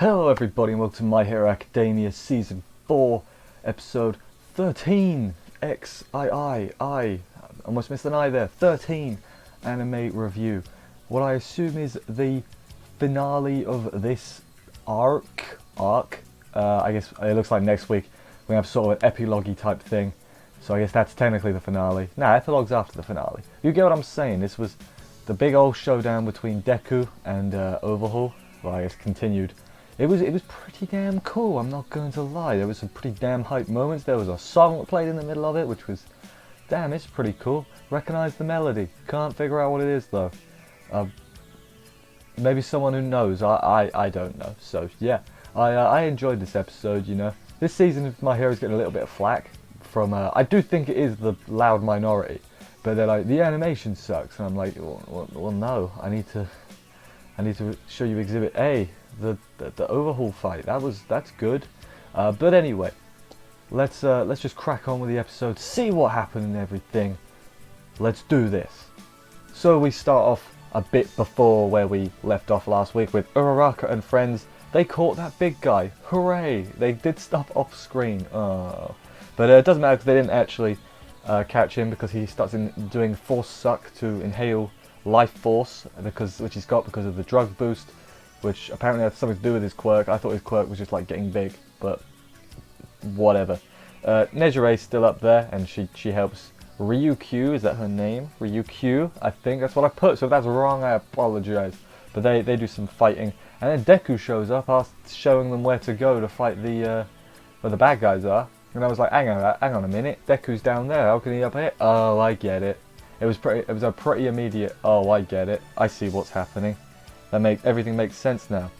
Hello everybody and welcome to My Hero Academia Season 4, Episode 13, I almost missed an I there, 13 anime review. What I assume is the finale of this arc. I guess it looks like next week we have sort of an epilogue-y type thing, so I guess that's technically the finale. Nah, epilogue's after the finale. You get what I'm saying? This was the big old showdown between Deku and Overhaul. Well, I guess continued. It was pretty damn cool, I'm not going to lie. There was some pretty damn hype moments. There was a song that played in the middle of it, which was, damn, it's pretty cool. Recognise the melody. Can't figure out what it is, though. Maybe someone who knows. I don't know. So, yeah. I enjoyed this episode, you know. This season of My Hero's getting a little bit of flack from, I do think it is the loud minority. But they're like, the animation sucks. And I'm like, well no. I need to show you Exhibit A. The Overhaul fight, that's good, but anyway, let's just crack on with the episode, see what happened and everything. Let's do this. So we start off a bit before where we left off last week with Uraraka and friends. They caught that big guy, hooray! They did stuff off screen, oh. But it doesn't matter because they didn't actually catch him, because he starts doing force suck to inhale life force, which he's got because of the drug boost, which apparently had something to do with his quirk. I thought his quirk was just like getting big, but whatever. Nejire's still up there, and she helps Ryukyu. Is that her name? Ryukyu, I think that's what I put. So if that's wrong, I apologize. But they do some fighting, and then Deku shows up, showing them where to go to fight where the bad guys are. And I was like, hang on a minute, Deku's down there. How can he up here? Oh, I get it. It was a pretty immediate. Oh, I get it. I see what's happening. Everything makes sense now.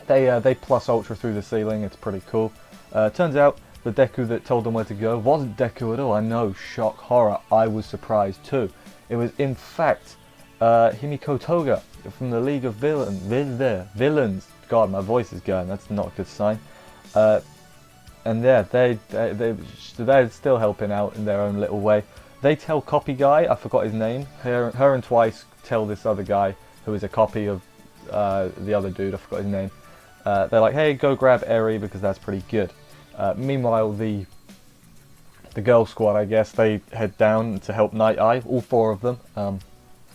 They plus ultra through the ceiling. It's pretty cool. Turns out the Deku that told them where to go wasn't Deku at all. I know, shock, horror. I was surprised too. It was in fact Himiko Toga from the League of Villains. God, my voice is going. That's not a good sign. And yeah, they're still helping out in their own little way. They tell Copy Guy, I forgot his name. Her and Twice tell this other guy who is a copy of the other dude, I forgot his name. They're like, hey, go grab Eri because that's pretty good. Meanwhile, the girl squad, I guess, they head down to help Night Eye. All four of them.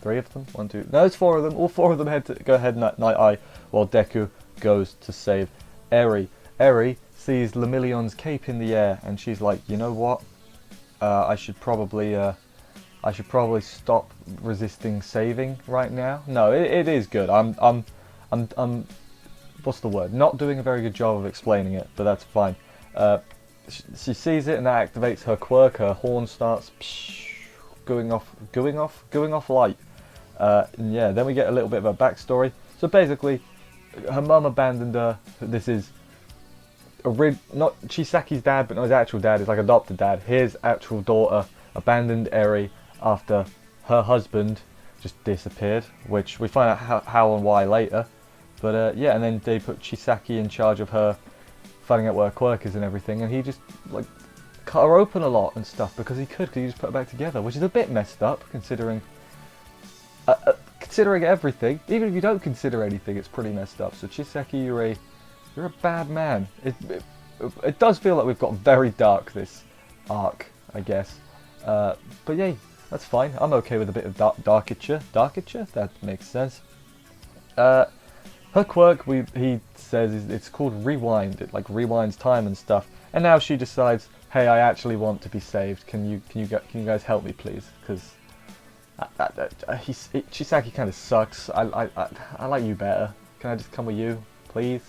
3 of them? 1, 2. No, it's 4 of them. All 4 of them go ahead Night Eye, while Deku goes to save Eri. Eri sees Lemillion's cape in the air, and she's like, you know what? I should probably stop resisting saving right now. No, it is good. I'm what's the word? Not doing a very good job of explaining it, but that's fine. She sees it and that activates her quirk. Her horn starts going off light. And yeah, then we get a little bit of a backstory. So basically, her mum abandoned her. This is not Chisaki's dad, but not his actual dad. It's like adopted dad. His actual daughter abandoned Eri after her husband just disappeared, which we find out how and why later. But yeah, and then they put Chisaki in charge of her, finding out where her quirk is and everything, and he just like cut her open a lot and stuff because he just put her back together, which is a bit messed up considering everything. Even if you don't consider anything, it's pretty messed up. So Chisaki, you're a bad man. It does feel like we've got very dark this arc, I guess. But yeah, that's fine. I'm okay with a bit of darkature. Darkature? That makes sense. Her quirk, he says, it's called Rewind. It like rewinds time and stuff. And now she decides, hey, I actually want to be saved. Can you guys help me, please? Because Chisaki kind of sucks. I like you better. Can I just come with you, please?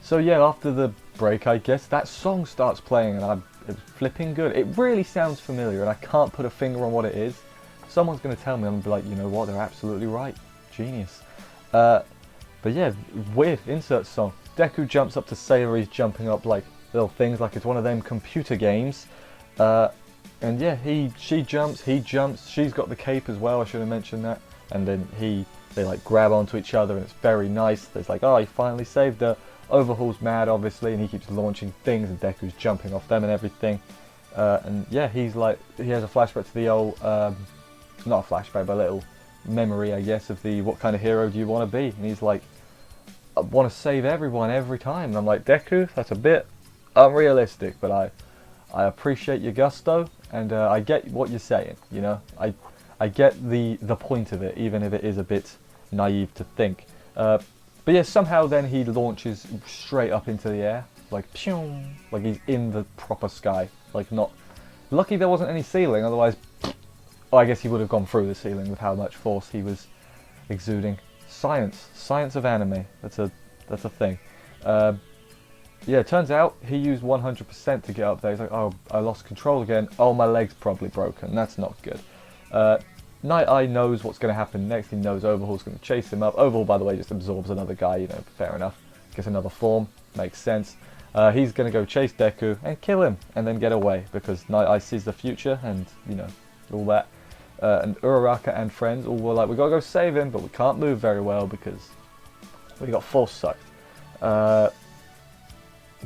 So yeah, after the break, I guess, that song starts playing and it's flipping good. It really sounds familiar and I can't put a finger on what it is. Someone's going to tell me, I'm going to be like, you know what, they're absolutely right. Genius. But yeah, weird insert song. Deku jumps up to Sailor, he's jumping up like little things like it's one of them computer games. And yeah, she jumps, he jumps, she's got the cape as well, I should have mentioned that. And then they like grab onto each other and it's very nice. There's like, oh, he finally saved her. Overhaul's mad, obviously, and he keeps launching things, and Deku's jumping off them and everything. And yeah, he has a flashback to the old, not a flashback, but a little memory, I guess, of what kind of hero do you want to be? And he's like, want to save everyone every time. And I'm like, Deku, that's a bit unrealistic, but I appreciate your gusto, and I get what you're saying. You know, I get the point of it, even if it is a bit naive to think. But yeah, somehow then he launches straight up into the air, like pew, like he's in the proper sky. Like not. Lucky there wasn't any ceiling, otherwise, I guess he would have gone through the ceiling with how much force he was exuding. Science of anime. That's a thing. Yeah, it turns out he used 100% to get up there. He's like, oh, I lost control again. Oh, my leg's probably broken. That's not good. Night Eye knows what's going to happen next. He knows Overhaul's going to chase him up. Overhaul, by the way, just absorbs another guy. You know, fair enough. Gets another form. Makes sense. He's going to go chase Deku and kill him, and then get away because Night Eye sees the future, and you know, all that. And Uraraka and friends all were like, we gotta go save him, but we can't move very well because we got force sucked. Yeah,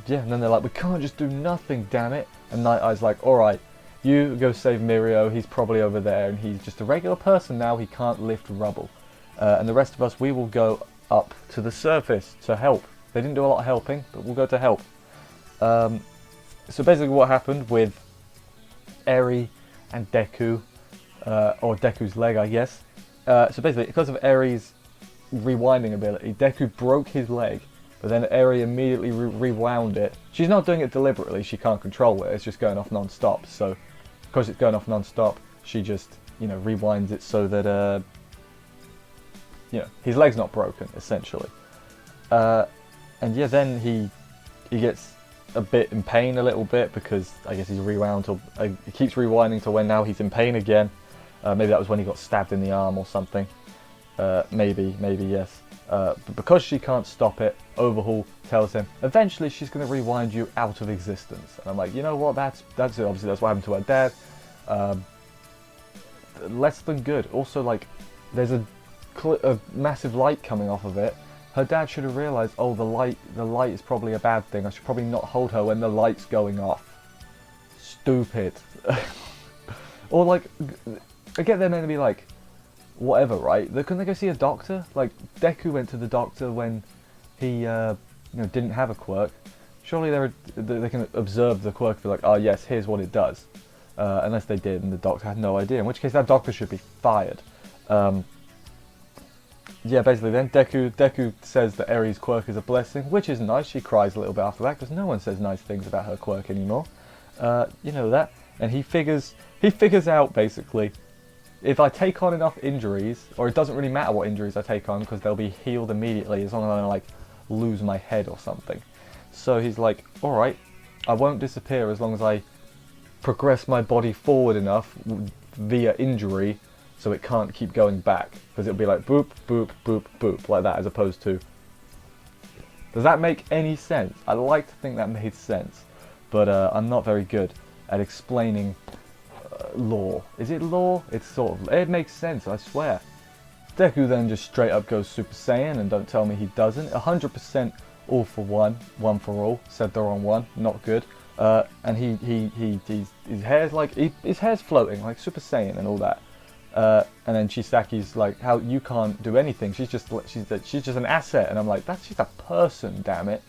and then they're like, we can't just do nothing, damn it. And Night Eye's like, alright, you go save Mirio, he's probably over there, and he's just a regular person now, he can't lift rubble. And the rest of us, we will go up to the surface to help. They didn't do a lot of helping, but we'll go to help. So basically what happened with Eri and Deku, or Deku's leg, I guess. So basically, because of Eri's rewinding ability, Deku broke his leg, but then Eri immediately rewound it. She's not doing it deliberately, she can't control it, it's just going off non-stop. So, because it's going off non-stop, she just, you know, rewinds it so that, you know, his leg's not broken, essentially. And yeah, then he gets a bit in pain a little bit because I guess he's rewound to, he keeps rewinding to when now he's in pain again. Maybe that was when he got stabbed in the arm or something. Maybe yes. But because she can't stop it, Overhaul tells him eventually she's going to rewind you out of existence. And I'm like, you know what? That's it. Obviously, that's what happened to her dad. Less than good. Also, like, there's a massive light coming off of it. Her dad should have realised, oh, the light is probably a bad thing. I should probably not hold her when the light's going off. Stupid. Or like, I get they're meant to be like, whatever, right? Couldn't they go see a doctor? Like, Deku went to the doctor when he, you know, didn't have a quirk. Surely they can observe the quirk and be like, oh yes, here's what it does. Unless they did and the doctor had no idea, in which case that doctor should be fired. Yeah, basically then Deku says that Eri's quirk is a blessing, which is nice. She cries a little bit after that because no one says nice things about her quirk anymore. You know that. And he figures out basically, if I take on enough injuries, or it doesn't really matter what injuries I take on because they'll be healed immediately as long as I don't like lose my head or something. So he's like, alright, I won't disappear as long as I progress my body forward enough via injury so it can't keep going back. Because it'll be like boop, boop, boop, boop, like that, as opposed to... Does that make any sense? I like to think that made sense, but I'm not very good at explaining lore. Is it lore? It's sort of... It makes sense, I swear. Deku then just straight up goes Super Saiyan, and don't tell me he doesn't. 100% all for one, one for all. Said the wrong one, not good. And his hair's like... his hair's floating, like Super Saiyan and all that. And then Chisaki's like, how you can't do anything. She's just an asset. And I'm like, that's just a person, damn it.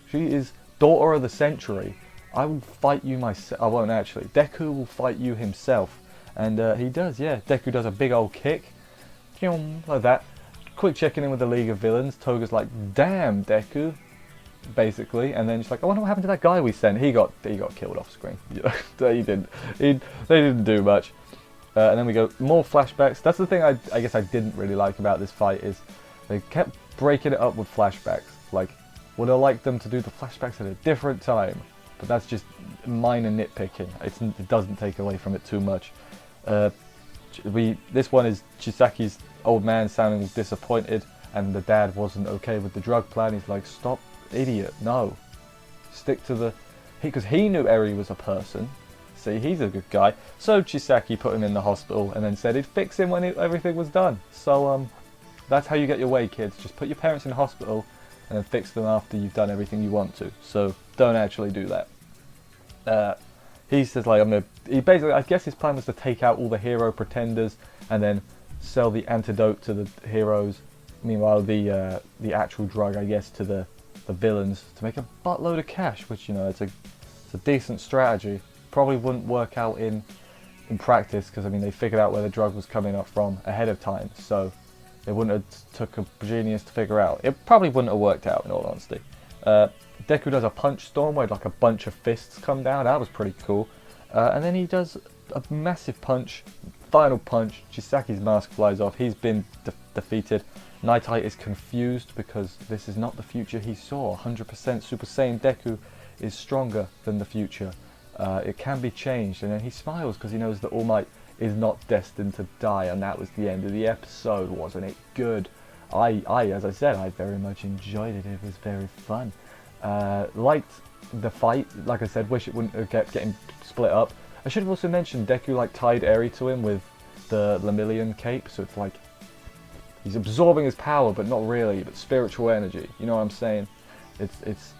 She is daughter of the century. I will fight you myself. I won't actually. Deku will fight you himself. And he does, yeah. Deku does a big old kick. Like that. Quick checking in with the League of Villains. Toga's like, damn, Deku. Basically. And then she's like, I wonder what happened to that guy we sent. He got killed off screen. They didn't do much. And then we go more flashbacks. That's the thing I guess I didn't really like about this fight is they kept breaking it up with flashbacks. Like, would I like them to do the flashbacks at a different time? But that's just minor nitpicking. It doesn't take away from it too much. This one is Chisaki's old man sounding disappointed, and the dad wasn't okay with the drug plan. He's like, stop, idiot, no. Stick to the... Because he knew Eri was a person. See, he's a good guy. So Chisaki put him in the hospital and then said he'd fix him when everything was done. So that's how you get your way, kids. Just put your parents in the hospital and then fix them after you've done everything you want to. So don't actually do that. He says like, he basically, I guess his plan was to take out all the hero pretenders and then sell the antidote to the heroes Meanwhile, the actual drug, I guess, to the villains to make a buttload of cash, which, you know, it's a decent strategy. Probably wouldn't work out in practice, because I mean they figured out where the drug was coming up from ahead of time, so it wouldn't have took a genius to figure out. It probably wouldn't have worked out, in all honesty. Deku does a punch storm where like a bunch of fists come down. That was pretty cool. And then he does a massive punch, final punch. Chisaki's mask flies off. He's been defeated. Night Eye is confused because this is not the future he saw. 100% Super Saiyan Deku is stronger than the future. It can be changed, and then he smiles because he knows that All Might is not destined to die, and that was the end of the episode. Wasn't it good? As I said, I very much enjoyed it. It was very fun. Liked the fight. Like I said, wish it wouldn't have kept getting split up. I should have also mentioned Deku like tied Eri to him with the Lemillion cape, so it's like he's absorbing his power, but not really, but spiritual energy. You know what I'm saying? It's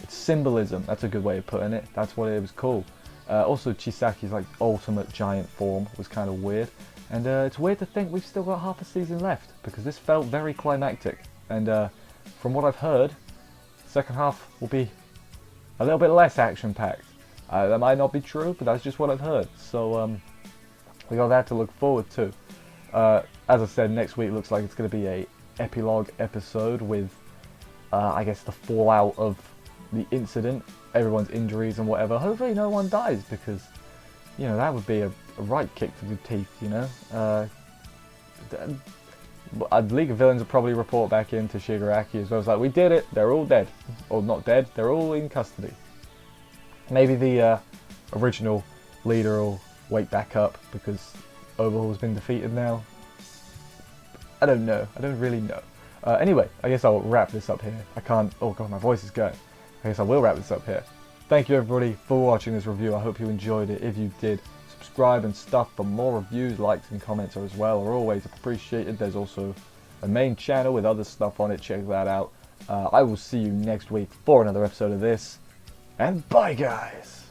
symbolism. That's a good way of putting it. That's what it was cool. Also, Chisaki's like ultimate giant form was kind of weird, and it's weird to think we've still got half a season left because this felt very climactic. And from what I've heard, the second half will be a little bit less action-packed. That might not be true, but that's just what I've heard. So we got that to look forward to. As I said, next week looks like it's going to be a epilogue episode with, I guess, the fallout of the incident, everyone's injuries and whatever. Hopefully no one dies, because, you know, that would be a right kick to the teeth, you know. League of Villains will probably report back into Shigaraki as well. It's like, we did it, they're all dead. Or not dead, they're all in custody. Maybe the original leader will wake back up because Overhaul's been defeated now. I don't know. I don't really know. Anyway, I guess I'll wrap this up here. I can't... Oh god, my voice is going. I guess I will wrap this up here. Thank you everybody for watching this review. I hope you enjoyed it. If you did, subscribe and stuff for more reviews, likes and comments as well are always appreciated. There's also a main channel with other stuff on it. Check that out. I will see you next week for another episode of this. And bye guys!